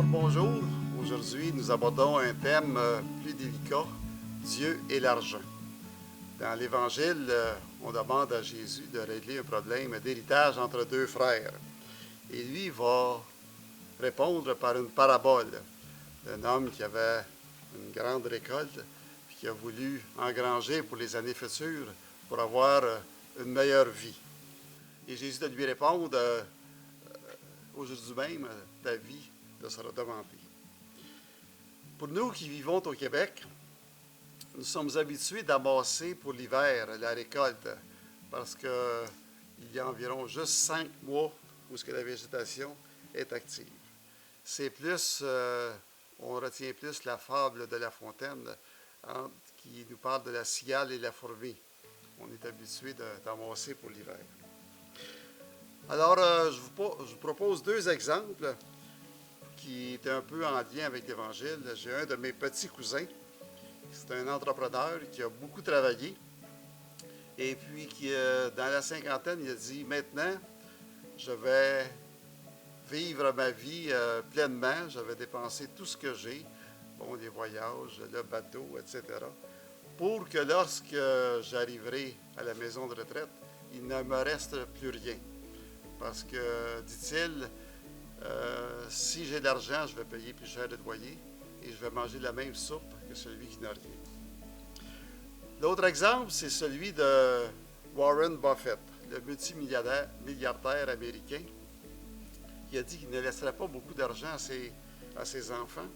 Alors bonjour, aujourd'hui nous abordons un thème plus délicat, Dieu et l'argent. Dans l'Évangile, on demande à Jésus de régler un problème d'héritage entre deux frères. Et lui va répondre par une parabole d'un homme qui avait une grande récolte et qui a voulu engranger pour les années futures pour avoir une meilleure vie. Et Jésus de lui répondre, aujourd'hui même, ta vie te sera demandée. Pour nous qui vivons au Québec, nous sommes habitués d'amasser pour l'hiver la récolte parce qu'il y a environ juste 5 mois où la végétation est active. C'est plus, on retient plus la fable de La Fontaine qui nous parle de la cigale et la fourmi. On est habitué d'amasser pour l'hiver. Alors, je vous propose deux exemples qui est un peu en lien avec l'Évangile. J'ai un de mes petits cousins, c'est un entrepreneur qui a beaucoup travaillé et puis qui, dans la cinquantaine, il a dit « Maintenant, je vais vivre ma vie pleinement, je vais dépenser tout ce que j'ai, bon, les voyages, le bateau, etc., pour que lorsque j'arriverai à la maison de retraite, il ne me reste plus rien. Parce que, dit-il, si j'ai de l'argent, je vais payer plus cher de loyer et je vais manger la même soupe que celui qui n'a rien. » L'autre exemple, c'est celui de Warren Buffett, le multimilliardaire américain, qui a dit qu'il ne laisserait pas beaucoup d'argent à ses enfants,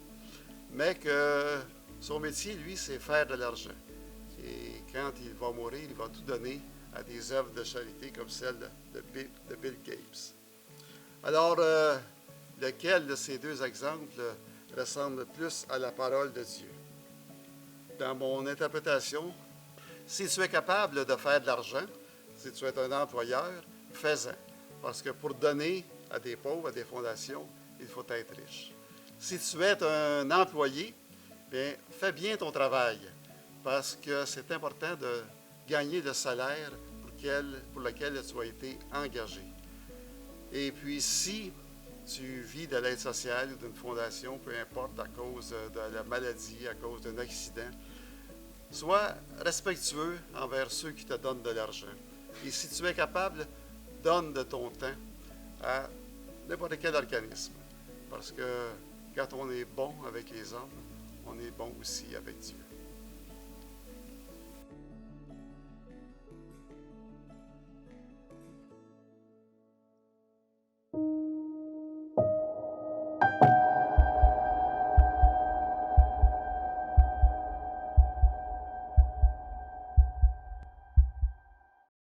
mais que son métier, lui, c'est faire de l'argent. Et quand il va mourir, il va tout donner à des œuvres de charité comme celle de Bill Gates. Alors, lequel de ces deux exemples ressemble plus à la parole de Dieu? Dans mon interprétation, si tu es capable de faire de l'argent, si tu es un employeur, fais-en. Parce que pour donner à des pauvres, à des fondations, il faut être riche. Si tu es un employé, bien, fais bien ton travail. Parce que c'est important de gagner le salaire pour lequel tu as été engagé. Et puis, si tu vis de l'aide sociale ou d'une fondation, peu importe, à cause de la maladie, à cause d'un accident, sois respectueux envers ceux qui te donnent de l'argent. Et si tu es capable, donne de ton temps à n'importe quel organisme. Parce que quand on est bon avec les hommes, on est bon aussi avec Dieu.